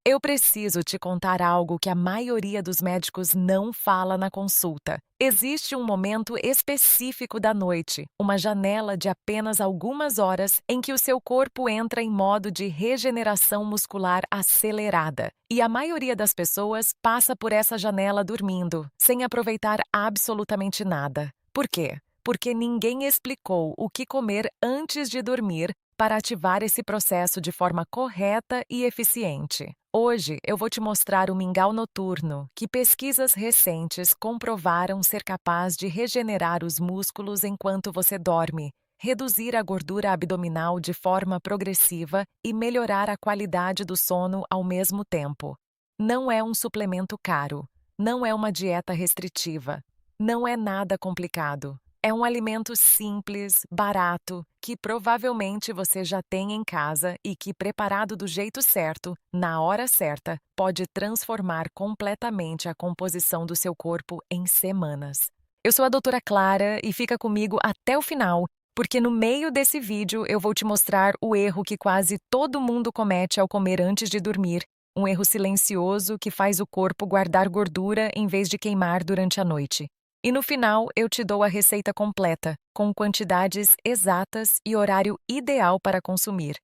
Eu preciso te contar algo que a maioria dos médicos não fala na consulta. Existe um momento específico da noite, uma janela de apenas algumas horas em que o seu corpo entra em modo de regeneração muscular acelerada. E a maioria das pessoas passa por essa janela dormindo, sem aproveitar absolutamente nada. Por quê? Porque ninguém explicou o que comer antes de dormir para ativar esse processo de forma correta e eficiente. Hoje eu vou te mostrar o mingau noturno, que pesquisas recentes comprovaram ser capaz de regenerar os músculos enquanto você dorme, reduzir a gordura abdominal de forma progressiva e melhorar a qualidade do sono ao mesmo tempo. Não é um suplemento caro, não é uma dieta restritiva, não é nada complicado. É um alimento simples, barato, que provavelmente você já tem em casa e que, preparado do jeito certo, na hora certa, pode transformar completamente a composição do seu corpo em semanas. Eu sou a doutora Clara e fica comigo até o final, porque no meio desse vídeo eu vou te mostrar o erro que quase todo mundo comete ao comer antes de dormir, um erro silencioso que faz o corpo guardar gordura em vez de queimar durante a noite. E no final, eu te dou a receita completa, com quantidades exatas e horário ideal para consumir.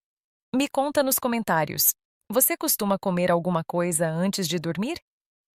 Me conta nos comentários. Você costuma comer alguma coisa antes de dormir?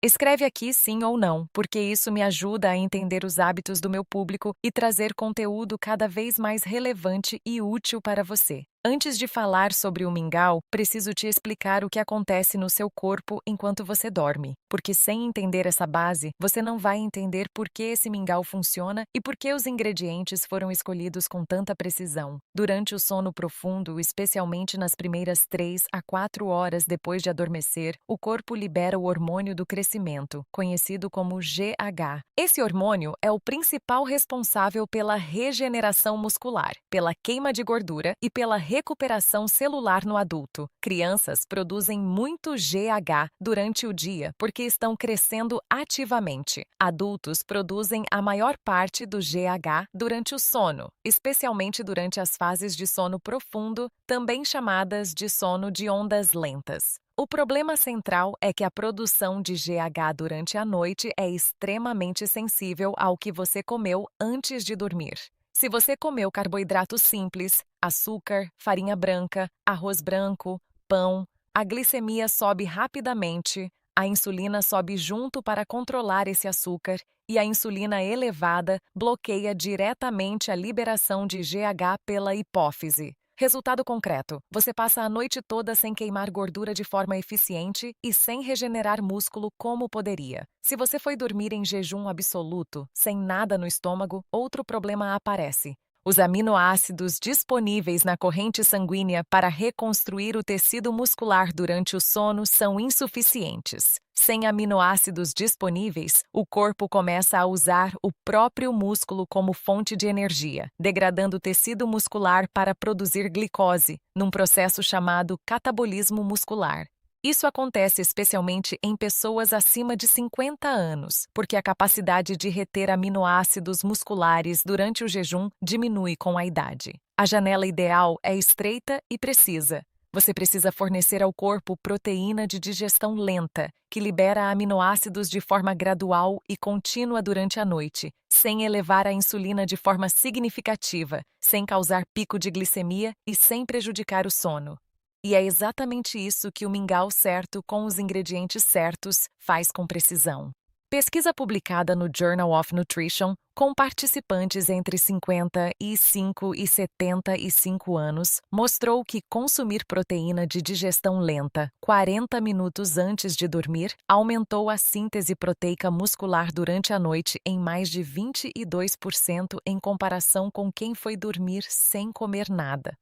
Escreve aqui sim ou não, porque isso me ajuda a entender os hábitos do meu público e trazer conteúdo cada vez mais relevante e útil para você. Antes de falar sobre o mingau, preciso te explicar o que acontece no seu corpo enquanto você dorme, porque sem entender essa base, você não vai entender por que esse mingau funciona e por que os ingredientes foram escolhidos com tanta precisão. Durante o sono profundo, especialmente nas primeiras 3 a 4 horas depois de adormecer, o corpo libera o hormônio do crescimento, conhecido como GH. Esse hormônio é o principal responsável pela regeneração muscular, pela queima de gordura e pela recuperação celular no adulto. Crianças produzem muito GH durante o dia porque estão crescendo ativamente. Adultos produzem a maior parte do GH durante o sono, especialmente durante as fases de sono profundo, também chamadas de sono de ondas lentas. O problema central é que a produção de GH durante a noite é extremamente sensível ao que você comeu antes de dormir. Se você comeu carboidratos simples, açúcar, farinha branca, arroz branco, pão, a glicemia sobe rapidamente, a insulina sobe junto para controlar esse açúcar e a insulina elevada bloqueia diretamente a liberação de GH pela hipófise. Resultado concreto: você passa a noite toda sem queimar gordura de forma eficiente e sem regenerar músculo como poderia. Se você foi dormir em jejum absoluto, sem nada no estômago, outro problema aparece. Os aminoácidos disponíveis na corrente sanguínea para reconstruir o tecido muscular durante o sono são insuficientes. Sem aminoácidos disponíveis, o corpo começa a usar o próprio músculo como fonte de energia, degradando o tecido muscular para produzir glicose, num processo chamado catabolismo muscular. Isso acontece especialmente em pessoas acima de 50 anos, porque a capacidade de reter aminoácidos musculares durante o jejum diminui com a idade. A janela ideal é estreita e precisa. Você precisa fornecer ao corpo proteína de digestão lenta, que libera aminoácidos de forma gradual e contínua durante a noite, sem elevar a insulina de forma significativa, sem causar pico de glicemia e sem prejudicar o sono. E é exatamente isso que o mingau certo com os ingredientes certos faz com precisão. Pesquisa publicada no Journal of Nutrition com participantes entre 55 e 75 anos mostrou que consumir proteína de digestão lenta 40 minutos antes de dormir aumentou a síntese proteica muscular durante a noite em mais de 22% em comparação com quem foi dormir sem comer nada.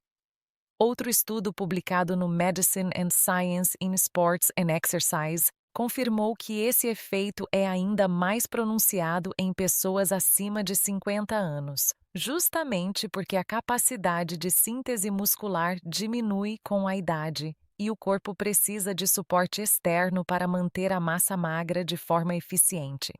Outro estudo publicado no Medicine and Science in Sports and Exercise confirmou que esse efeito é ainda mais pronunciado em pessoas acima de 50 anos, justamente porque a capacidade de síntese muscular diminui com a idade e o corpo precisa de suporte externo para manter a massa magra de forma eficiente.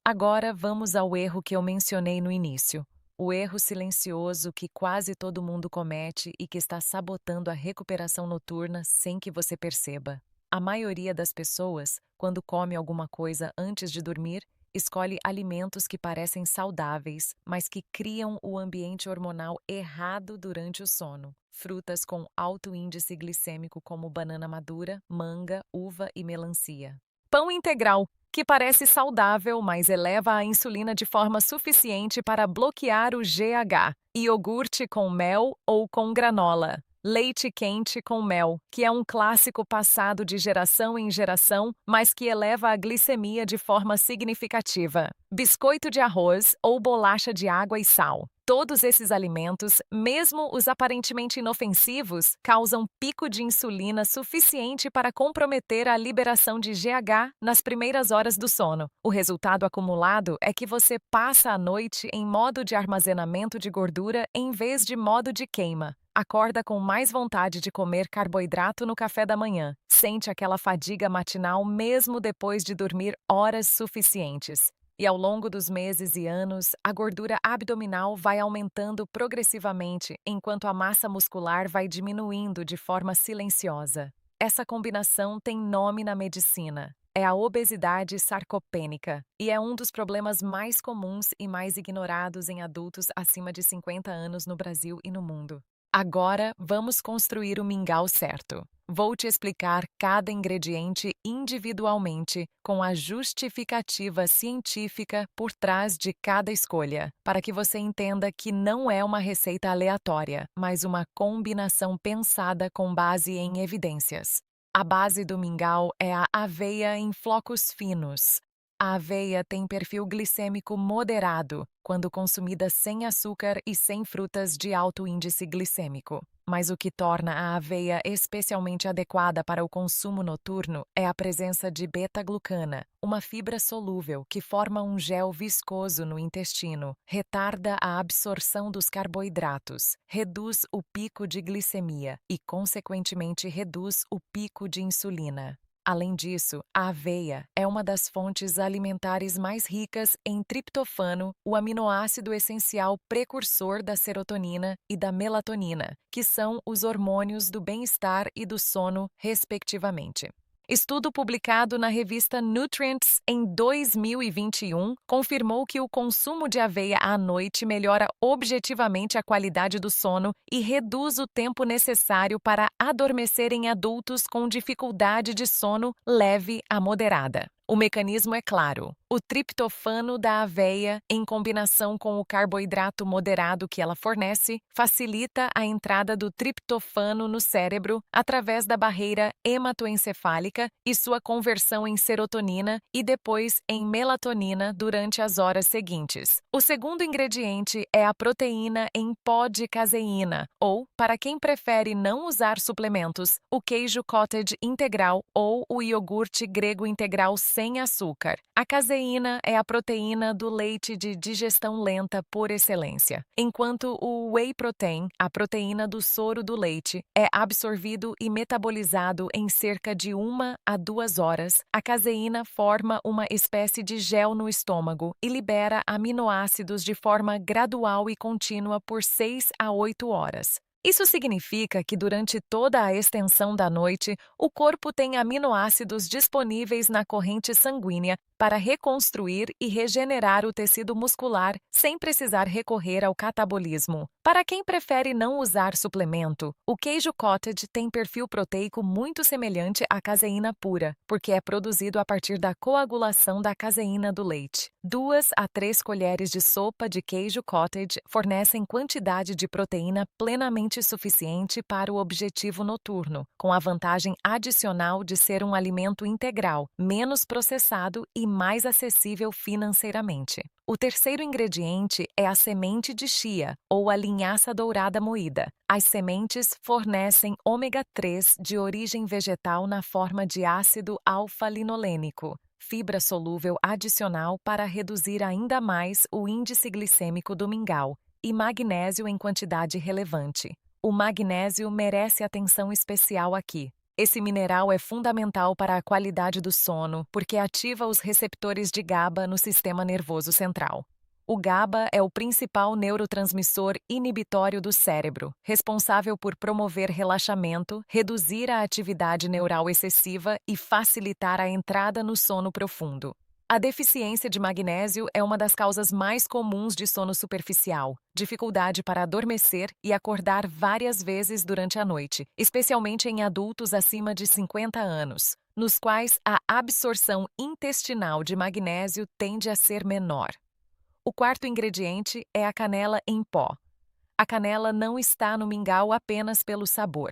Agora vamos ao erro que eu mencionei no início. O erro silencioso que quase todo mundo comete e que está sabotando a recuperação noturna sem que você perceba. A maioria das pessoas, quando come alguma coisa antes de dormir, escolhe alimentos que parecem saudáveis, mas que criam o ambiente hormonal errado durante o sono. Frutas com alto índice glicêmico como banana madura, manga, uva e melancia. Pão integral, que parece saudável, mas eleva a insulina de forma suficiente para bloquear o GH. Iogurte com mel ou com granola. Leite quente com mel, que é um clássico passado de geração em geração, mas que eleva a glicemia de forma significativa. Biscoito de arroz ou bolacha de água e sal. Todos esses alimentos, mesmo os aparentemente inofensivos, causam pico de insulina suficiente para comprometer a liberação de GH nas primeiras horas do sono. O resultado acumulado é que você passa a noite em modo de armazenamento de gordura em vez de modo de queima. Acorda com mais vontade de comer carboidrato no café da manhã. Sente aquela fadiga matinal mesmo depois de dormir horas suficientes. E ao longo dos meses e anos, a gordura abdominal vai aumentando progressivamente, enquanto a massa muscular vai diminuindo de forma silenciosa. Essa combinação tem nome na medicina. É a obesidade sarcopênica e é um dos problemas mais comuns e mais ignorados em adultos acima de 50 anos no Brasil e no mundo. Agora, vamos construir o mingau certo. Vou te explicar cada ingrediente individualmente, com a justificativa científica por trás de cada escolha, para que você entenda que não é uma receita aleatória, mas uma combinação pensada com base em evidências. A base do mingau é a aveia em flocos finos. A aveia tem perfil glicêmico moderado, quando consumida sem açúcar e sem frutas de alto índice glicêmico. Mas o que torna a aveia especialmente adequada para o consumo noturno é a presença de beta-glucana, uma fibra solúvel que forma um gel viscoso no intestino, retarda a absorção dos carboidratos, reduz o pico de glicemia e, consequentemente, reduz o pico de insulina. Além disso, a aveia é uma das fontes alimentares mais ricas em triptofano, o aminoácido essencial precursor da serotonina e da melatonina, que são os hormônios do bem-estar e do sono, respectivamente. Estudo publicado na revista Nutrients em 2021 confirmou que o consumo de aveia à noite melhora objetivamente a qualidade do sono e reduz o tempo necessário para adormecer em adultos com dificuldade de sono leve a moderada. O mecanismo é claro. O triptofano da aveia, em combinação com o carboidrato moderado que ela fornece, facilita a entrada do triptofano no cérebro através da barreira hematoencefálica e sua conversão em serotonina e depois em melatonina durante as horas seguintes. O segundo ingrediente é a proteína em pó de caseína, ou, para quem prefere não usar suplementos, o queijo cottage integral ou o iogurte grego integral sem açúcar. A caseína é a proteína do leite de digestão lenta por excelência, enquanto o whey protein, a proteína do soro do leite, é absorvido e metabolizado em cerca de 1 a 2 horas. A caseína forma uma espécie de gel no estômago e libera aminoácidos de forma gradual e contínua por 6 a 8 horas. Isso significa que durante toda a extensão da noite, o corpo tem aminoácidos disponíveis na corrente sanguínea para reconstruir e regenerar o tecido muscular sem precisar recorrer ao catabolismo. Para quem prefere não usar suplemento, o queijo cottage tem perfil proteico muito semelhante à caseína pura, porque é produzido a partir da coagulação da caseína do leite. 2 a 3 colheres de sopa de queijo cottage fornecem quantidade de proteína plenamente suficiente para o objetivo noturno, com a vantagem adicional de ser um alimento integral, menos processado e mais acessível financeiramente. O terceiro ingrediente é a semente de chia, ou a linhaça dourada moída. As sementes fornecem ômega 3 de origem vegetal na forma de ácido alfa-linolênico, fibra solúvel adicional para reduzir ainda mais o índice glicêmico do mingau, e magnésio em quantidade relevante. O magnésio merece atenção especial aqui. Esse mineral é fundamental para a qualidade do sono porque ativa os receptores de GABA no sistema nervoso central. O GABA é o principal neurotransmissor inibitório do cérebro, responsável por promover relaxamento, reduzir a atividade neural excessiva e facilitar a entrada no sono profundo. A deficiência de magnésio é uma das causas mais comuns de sono superficial, dificuldade para adormecer e acordar várias vezes durante a noite, especialmente em adultos acima de 50 anos, nos quais a absorção intestinal de magnésio tende a ser menor. O quarto ingrediente é a canela em pó. A canela não está no mingau apenas pelo sabor.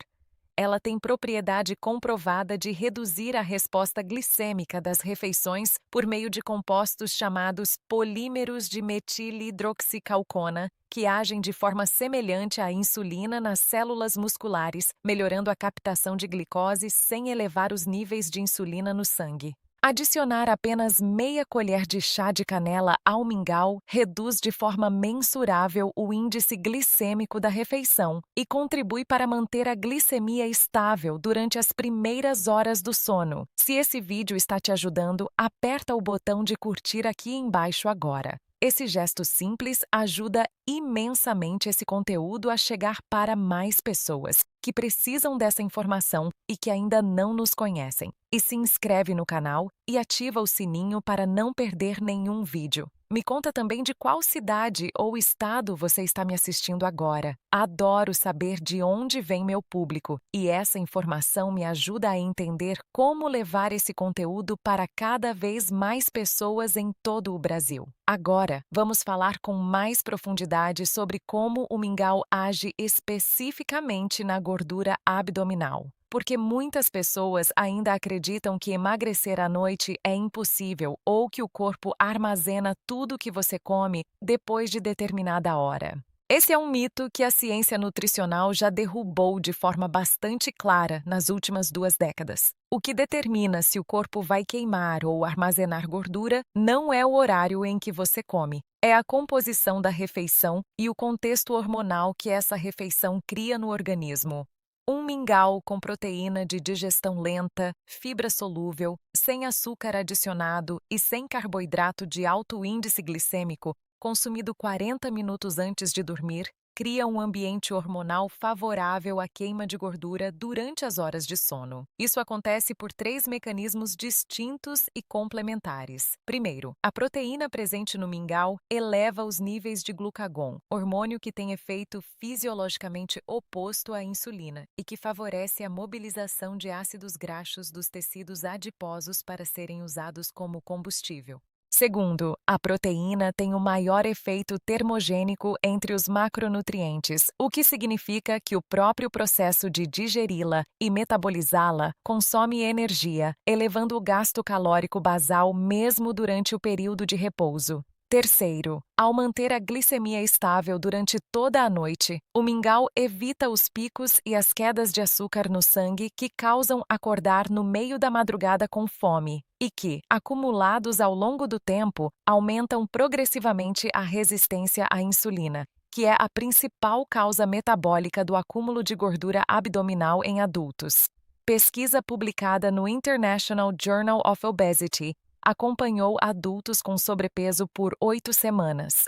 Ela tem propriedade comprovada de reduzir a resposta glicêmica das refeições por meio de compostos chamados polímeros de metilhidroxicalcona, que agem de forma semelhante à insulina nas células musculares, melhorando a captação de glicose sem elevar os níveis de insulina no sangue. Adicionar apenas meia colher de chá de canela ao mingau reduz de forma mensurável o índice glicêmico da refeição e contribui para manter a glicemia estável durante as primeiras horas do sono. Se esse vídeo está te ajudando, aperta o botão de curtir aqui embaixo agora. Esse gesto simples ajuda imensamente esse conteúdo a chegar para mais pessoas que precisam dessa informação e que ainda não nos conhecem. E se inscreve no canal e ativa o sininho para não perder nenhum vídeo. Me conta também de qual cidade ou estado você está me assistindo agora. Adoro saber de onde vem meu público e essa informação me ajuda a entender como levar esse conteúdo para cada vez mais pessoas em todo o Brasil. Agora, vamos falar com mais profundidade sobre como o mingau age especificamente na gordura abdominal. Porque muitas pessoas ainda acreditam que emagrecer à noite é impossível ou que o corpo armazena tudo que você come depois de determinada hora. Esse é um mito que a ciência nutricional já derrubou de forma bastante clara nas últimas 2 décadas. O que determina se o corpo vai queimar ou armazenar gordura não é o horário em que você come, é a composição da refeição e o contexto hormonal que essa refeição cria no organismo. Um mingau com proteína de digestão lenta, fibra solúvel, sem açúcar adicionado e sem carboidrato de alto índice glicêmico, consumido 40 minutos antes de dormir, cria um ambiente hormonal favorável à queima de gordura durante as horas de sono. Isso acontece por 3 mecanismos distintos e complementares. Primeiro, a proteína presente no mingau eleva os níveis de glucagon, hormônio que tem efeito fisiologicamente oposto à insulina e que favorece a mobilização de ácidos graxos dos tecidos adiposos para serem usados como combustível. Segundo, a proteína tem o maior efeito termogênico entre os macronutrientes, o que significa que o próprio processo de digeri-la e metabolizá-la consome energia, elevando o gasto calórico basal mesmo durante o período de repouso. Terceiro, ao manter a glicemia estável durante toda a noite, o mingau evita os picos e as quedas de açúcar no sangue que causam acordar no meio da madrugada com fome e que, acumulados ao longo do tempo, aumentam progressivamente a resistência à insulina, que é a principal causa metabólica do acúmulo de gordura abdominal em adultos. Pesquisa publicada no International Journal of Obesity acompanhou adultos com sobrepeso por 8 semanas.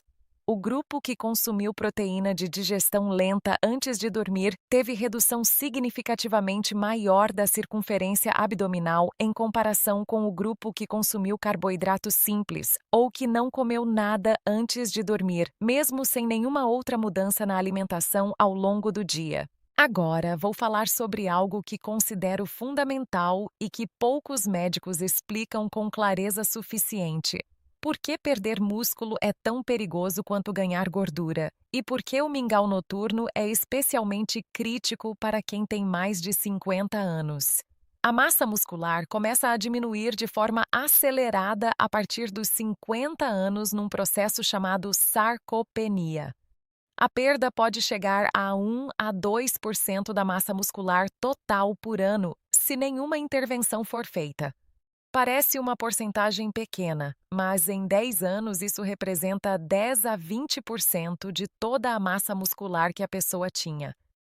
O grupo que consumiu proteína de digestão lenta antes de dormir teve redução significativamente maior da circunferência abdominal em comparação com o grupo que consumiu carboidrato simples ou que não comeu nada antes de dormir, mesmo sem nenhuma outra mudança na alimentação ao longo do dia. Agora, vou falar sobre algo que considero fundamental e que poucos médicos explicam com clareza suficiente. Por que perder músculo é tão perigoso quanto ganhar gordura? E por que o mingau noturno é especialmente crítico para quem tem mais de 50 anos? A massa muscular começa a diminuir de forma acelerada a partir dos 50 anos num processo chamado sarcopenia. A perda pode chegar a 1 a 2% da massa muscular total por ano, se nenhuma intervenção for feita. Parece uma porcentagem pequena, mas em 10 anos isso representa 10 a 20% de toda a massa muscular que a pessoa tinha.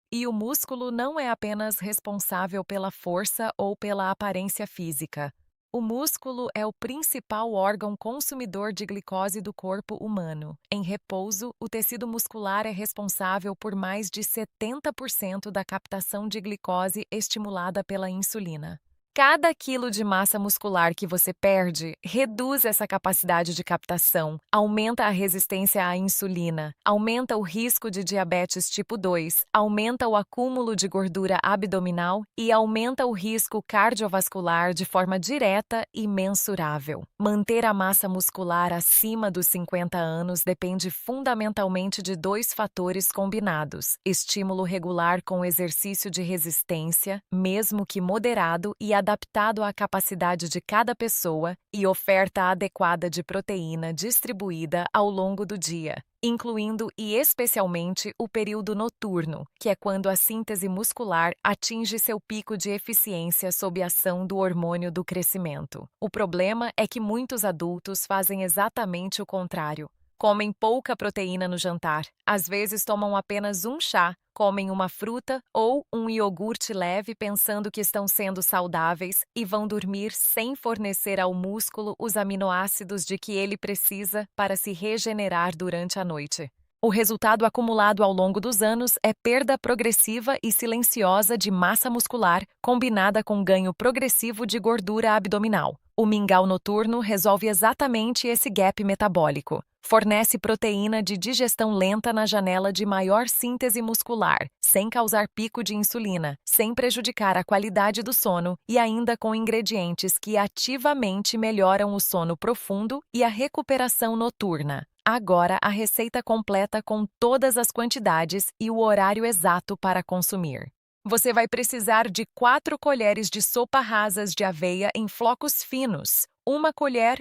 E o músculo não é apenas responsável pela força ou pela aparência física. O músculo é o principal órgão consumidor de glicose do corpo humano. Em repouso, o tecido muscular é responsável por mais de 70% da captação de glicose estimulada pela insulina. Cada quilo de massa muscular que você perde reduz essa capacidade de captação, aumenta a resistência à insulina, aumenta o risco de diabetes tipo 2, aumenta o acúmulo de gordura abdominal e aumenta o risco cardiovascular de forma direta e mensurável. Manter a massa muscular acima dos 50 anos depende fundamentalmente de dois fatores combinados: estímulo regular com exercício de resistência, mesmo que moderado e adaptado à capacidade de cada pessoa, e oferta adequada de proteína distribuída ao longo do dia, incluindo e especialmente o período noturno, que é quando a síntese muscular atinge seu pico de eficiência sob a ação do hormônio do crescimento. O problema é que muitos adultos fazem exatamente o contrário. Comem pouca proteína no jantar, às vezes tomam apenas um chá, comem uma fruta ou um iogurte leve pensando que estão sendo saudáveis e vão dormir sem fornecer ao músculo os aminoácidos de que ele precisa para se regenerar durante a noite. O resultado acumulado ao longo dos anos é perda progressiva e silenciosa de massa muscular, combinada com ganho progressivo de gordura abdominal. O mingau noturno resolve exatamente esse gap metabólico. Fornece proteína de digestão lenta na janela de maior síntese muscular, sem causar pico de insulina, sem prejudicar a qualidade do sono e ainda com ingredientes que ativamente melhoram o sono profundo e a recuperação noturna. Agora a receita completa com todas as quantidades e o horário exato para consumir. Você vai precisar de 4 colheres de sopa rasas de aveia em flocos finos, 1,5 colher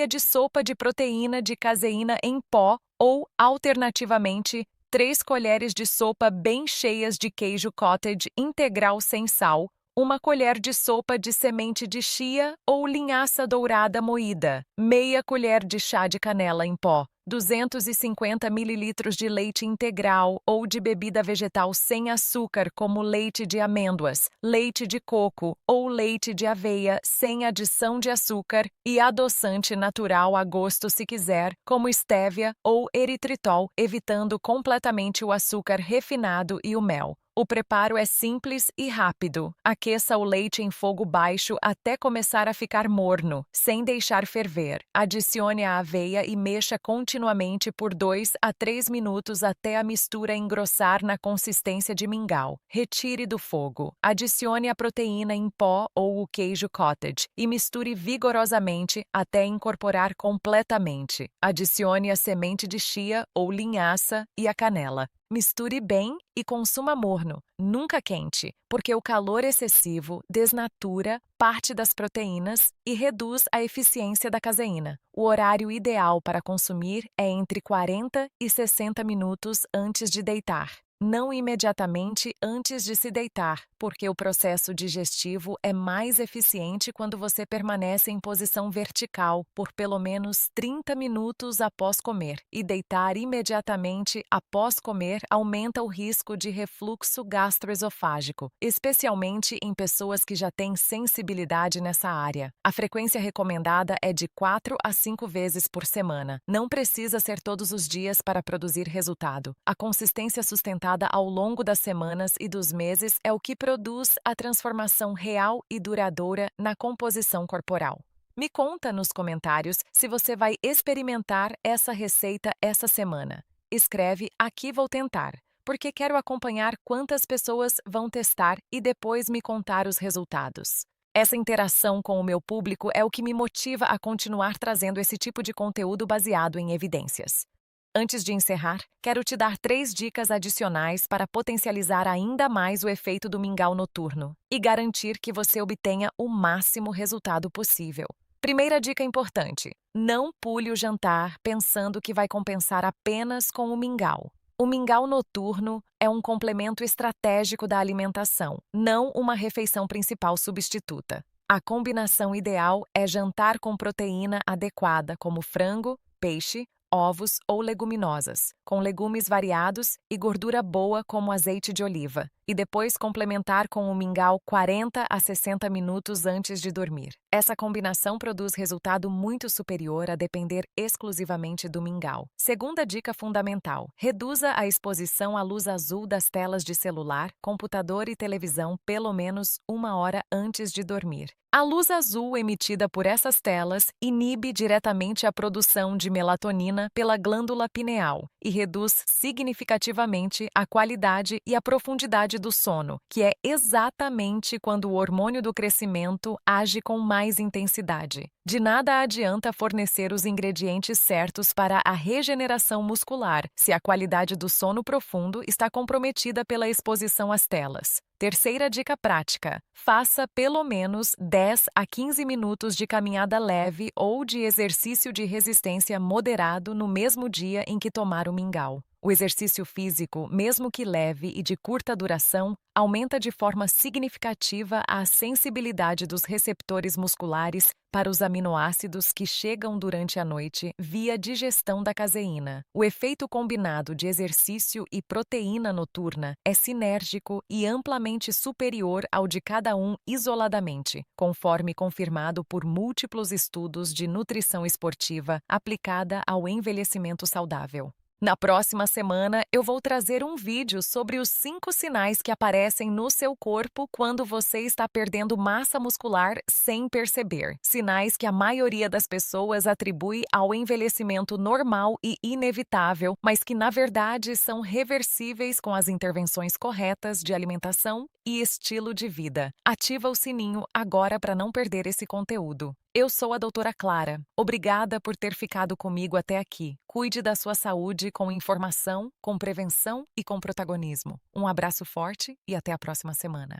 de sopa de proteína de caseína em pó ou, alternativamente, 3 colheres de sopa bem cheias de queijo cottage integral sem sal, 1 colher de sopa de semente de chia ou linhaça dourada moída, meia colher de chá de canela em pó, 250 ml de leite integral ou de bebida vegetal sem açúcar como leite de amêndoas, leite de coco ou leite de aveia sem adição de açúcar e adoçante natural a gosto se quiser, como estévia ou eritritol, evitando completamente o açúcar refinado e o mel. O preparo é simples e rápido. Aqueça o leite em fogo baixo até começar a ficar morno, sem deixar ferver. Adicione a aveia e mexa continuamente por 2 a 3 minutos até a mistura engrossar na consistência de mingau. Retire do fogo. Adicione a proteína em pó ou o queijo cottage e misture vigorosamente até incorporar completamente. Adicione a semente de chia ou linhaça e a canela. Misture bem e consuma morno, nunca quente, porque o calor excessivo desnatura parte das proteínas e reduz a eficiência da caseína. O horário ideal para consumir é entre 40 e 60 minutos antes de deitar. Não imediatamente antes de se deitar, porque o processo digestivo é mais eficiente quando você permanece em posição vertical por pelo menos 30 minutos após comer, e deitar imediatamente após comer aumenta o risco de refluxo gastroesofágico, especialmente em pessoas que já têm sensibilidade nessa área. A frequência recomendada é de 4 a 5 vezes por semana. Não precisa ser todos os dias para produzir resultado. A consistência sustentada ao longo das semanas e dos meses é o que produz a transformação real e duradoura na composição corporal. Me conta nos comentários se você vai experimentar essa receita essa semana. Escreve "Aqui vou tentar", porque quero acompanhar quantas pessoas vão testar e depois me contar os resultados. Essa interação com o meu público é o que me motiva a continuar trazendo esse tipo de conteúdo baseado em evidências. Antes de encerrar, quero te dar 3 dicas adicionais para potencializar ainda mais o efeito do mingau noturno e garantir que você obtenha o máximo resultado possível. Primeira dica importante: não pule o jantar pensando que vai compensar apenas com o mingau. O mingau noturno é um complemento estratégico da alimentação, não uma refeição principal substituta. A combinação ideal é jantar com proteína adequada, como frango, peixe, ovos ou leguminosas, com legumes variados e gordura boa como azeite de oliva, e depois complementar com o mingau 40 a 60 minutos antes de dormir. Essa combinação produz resultado muito superior a depender exclusivamente do mingau. Segunda dica fundamental: reduza a exposição à luz azul das telas de celular, computador e televisão pelo menos 1 hora antes de dormir. A luz azul emitida por essas telas inibe diretamente a produção de melatonina pela glândula pineal e reduz significativamente a qualidade e a profundidade do sono, que é exatamente quando o hormônio do crescimento age com mais intensidade. De nada adianta fornecer os ingredientes certos para a regeneração muscular se a qualidade do sono profundo está comprometida pela exposição às telas. Terceira dica prática: faça pelo menos 10 a 15 minutos de caminhada leve ou de exercício de resistência moderado no mesmo dia em que tomar o mingau. O exercício físico, mesmo que leve e de curta duração, aumenta de forma significativa a sensibilidade dos receptores musculares para os aminoácidos que chegam durante a noite via digestão da caseína. O efeito combinado de exercício e proteína noturna é sinérgico e amplamente superior ao de cada um isoladamente, conforme confirmado por múltiplos estudos de nutrição esportiva aplicada ao envelhecimento saudável. Na próxima semana, eu vou trazer um vídeo sobre os 5 sinais que aparecem no seu corpo quando você está perdendo massa muscular sem perceber. Sinais que a maioria das pessoas atribui ao envelhecimento normal e inevitável, mas que na verdade são reversíveis com as intervenções corretas de alimentação e estilo de vida. Ativa o sininho agora para não perder esse conteúdo. Eu sou a doutora Clara. Obrigada por ter ficado comigo até aqui. Cuide da sua saúde com informação, com prevenção e com protagonismo. Um abraço forte e até a próxima semana.